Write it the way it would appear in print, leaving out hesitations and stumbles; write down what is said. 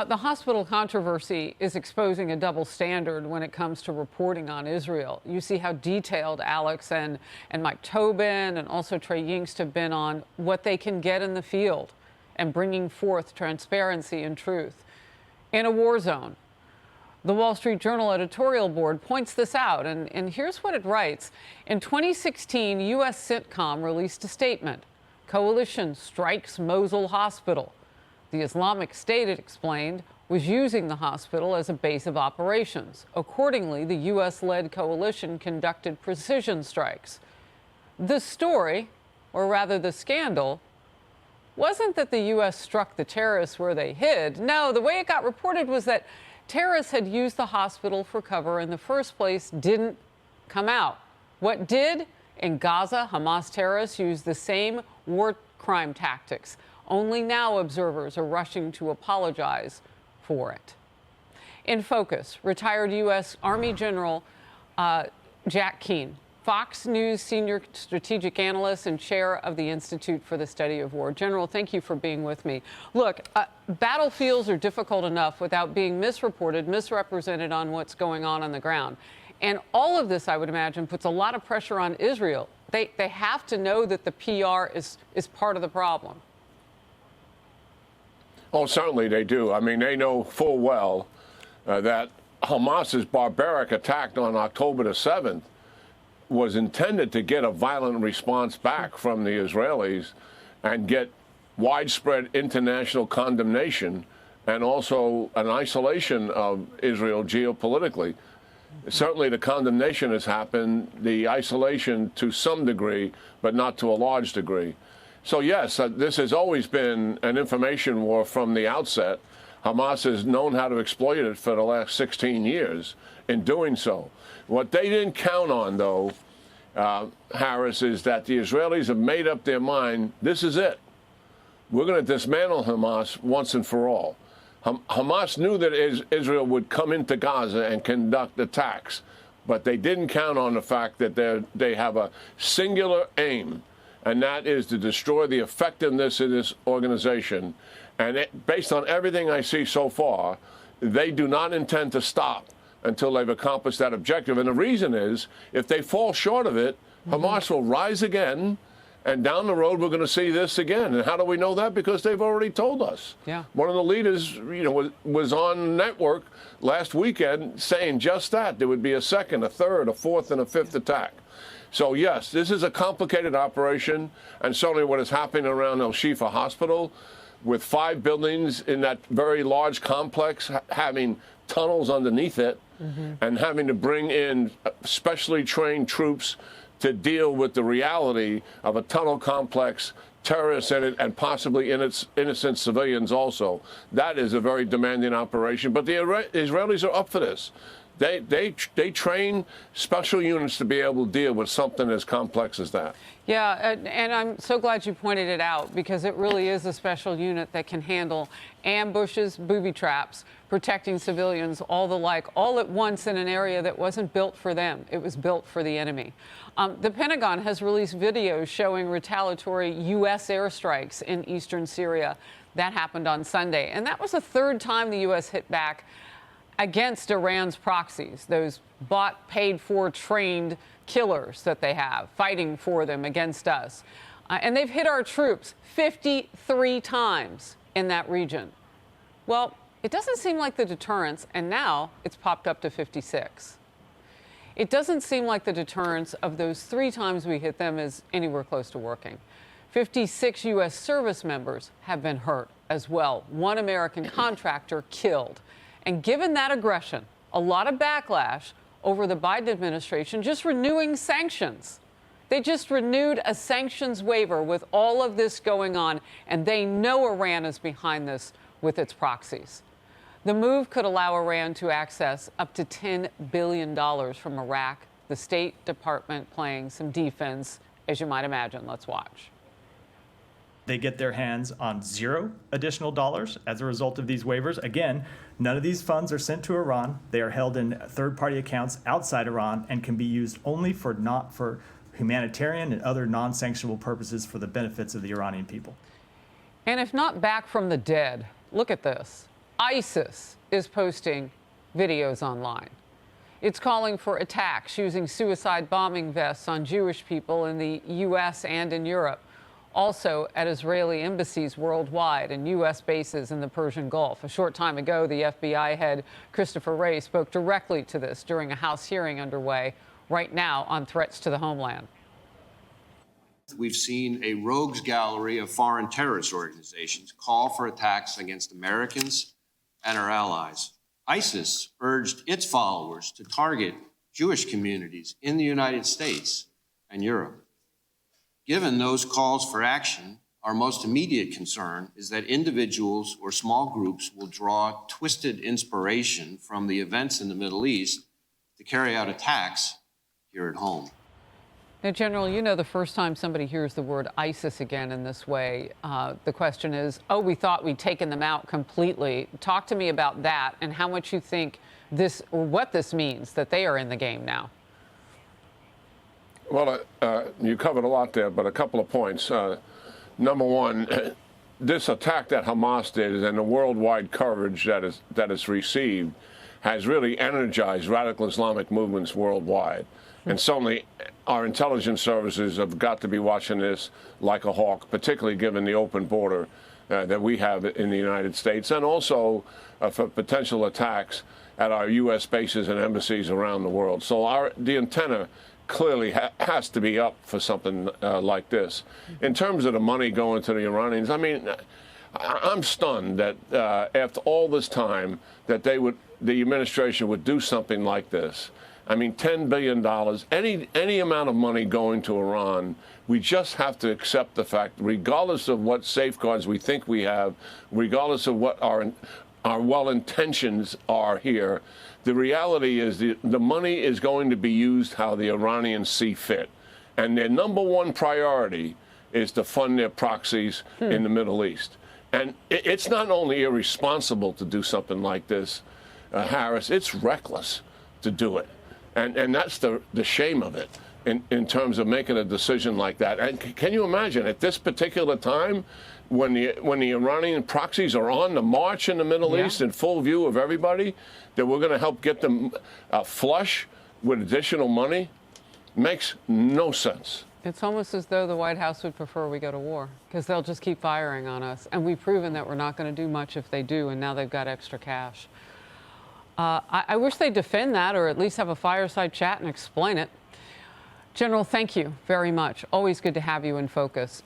The hospital controversy is exposing a double standard when it comes to reporting on Israel. You see how detailed Alex and Mike Tobin and also Trey Yingst have been on what they can get in the field and bringing forth transparency and truth in a war zone. The Wall Street Journal editorial board points this out, and here's what it writes. In 2016, U.S. CENTCOM released a statement. Coalition strikes Mosul hospital. The Islamic State, it explained, was using the hospital as a base of operations. Accordingly, the U.S.-led coalition conducted precision strikes. The story, or rather the scandal, wasn't that the U.S. struck the terrorists where they hid. No, the way it got reported was that terrorists had used the hospital for cover in the first place, didn't come out. What did? In Gaza, Hamas terrorists used the same war crime tactics. Only now observers are rushing to apologize for it. In Focus, retired U.S. Army General Jack Keane, Fox News senior strategic analyst and chair of the Institute for the Study of War. General, thank you for being with me. Look, battlefields are difficult enough without being misreported, misrepresented on what's going on the ground. And all of this, I would imagine, puts a lot of pressure on Israel. They have to know that the PR is part of the problem. Oh, certainly they do. I mean, they know full well that Hamas's barbaric attack on October the 7th was intended to get a violent response back from the Israelis and get widespread international condemnation and also an isolation of Israel geopolitically. Certainly the condemnation has happened, the isolation to some degree, but not to a large degree. So, yes, this has always been an information war from the outset. Hamas has known how to exploit it for the last 16 years in doing so. What they didn't count on, though, Harris, is that the Israelis have made up their mind, this is it. We're going to dismantle Hamas once and for all. Hamas knew that Israel would come into Gaza and conduct attacks, but they didn't count on the fact that they have a singular aim, and that is to destroy the effectiveness of this organization. And based on everything I see so far, they do not intend to stop until they've accomplished that objective. And the reason is, if they fall short of it, Hamas will rise again, and down the road we're going to see this again. And how do we know that? Because they've already told us. Yeah. One of the leaders, was on network last weekend saying just that. There would be a second, a third, a fourth, and a fifth attack. So, yes, this is a complicated operation, and certainly what is happening around Al-Shifa Hospital, with 5 buildings in that very large complex having tunnels underneath it, and having to bring in specially trained troops to deal with the reality of a tunnel complex, terrorists in it, and possibly innocent civilians also. That is a very demanding operation. But the Israelis are up for this. They train special units to be able to deal with something as complex as that. Yeah, and I'm so glad you pointed it out, because it really is a special unit that can handle ambushes, booby traps, protecting civilians, all the like, all at once in an area that wasn't built for them. It was built for the enemy. The Pentagon has released videos showing retaliatory U.S. airstrikes in eastern Syria. That happened on Sunday, and that was the 3rd time the U.S. hit back against Iran's proxies, those bought, paid for, trained killers that they have fighting for them against us. And they've hit our troops 53 times in that region. Well, it doesn't seem like the deterrence, and now it's popped up to 56. It doesn't seem like the deterrence of those 3 times we hit them is anywhere close to working. 56 U.S. service members have been hurt as well. 1 American contractor killed. And given that aggression, a lot of backlash over the Biden administration just renewing sanctions. They just renewed a sanctions waiver with all of this going on, and they know Iran is behind this with its proxies. The move could allow Iran to access up to $10 billion from Iraq, the State Department playing some defense, as you might imagine. Let's watch. They get their hands on 0 additional dollars as a result of these waivers. Again, none of these funds are sent to Iran. They are held in third-party accounts outside Iran and can be used only for humanitarian and other non-sanctionable purposes for the benefits of the Iranian people. And if not back from the dead, look at this. ISIS is posting videos online. It's calling for attacks using suicide bombing vests on Jewish people in the U.S. and in Europe, also at Israeli embassies worldwide and U.S. bases in the Persian Gulf. A short time ago, the FBI head Christopher Wray spoke directly to this during a House hearing underway right now on threats to the homeland. We've seen a rogues gallery of foreign terrorist organizations call for attacks against Americans and our allies. ISIS urged its followers to target Jewish communities in the United States and Europe. Given those calls for action, our most immediate concern is that individuals or small groups will draw twisted inspiration from the events in the Middle East to carry out attacks here at home. Now, General, you know the first time somebody hears the word ISIS again in this way, the question is, oh, we thought we'd taken them out completely. Talk to me about that and how much you think this, or what this means, that they are in the game now. Well, you covered a lot there, but a couple of points. Number one, this attack that Hamas did and the worldwide coverage that it's received has really energized radical Islamic movements worldwide. And certainly our intelligence services have got to be watching this like a hawk, particularly given the open border that we have in the United States, and also for potential attacks at our U.S. bases and embassies around the world. So the antenna clearly has to be up for something like this. In terms of the money going to the Iranians, I mean, I'm stunned that after all this time that the administration would do something like this. I mean, $10 billion, any amount of money going to Iran, we just have to accept the fact, regardless of what safeguards we think we have, regardless of what our well-intentions are here, the reality is the money is going to be used how the Iranians see fit. And their number one priority is to fund their proxies in the Middle East. And it's not only irresponsible to do something like this, Harris, it's reckless to do it. And that's the shame of it in terms of making a decision like that. And can you imagine at this particular time when the Iranian proxies are on the march in the Middle East in full view of everybody, that we're going to help get them flush with additional money? Makes no sense. It's almost as though the White House would prefer we go to war, because they'll just keep firing on us. And we've proven that we're not going to do much if they do, and now they've got extra cash. I wish they'd defend that, or at least have a fireside chat and explain it. General, thank you very much. Always good to have you in focus.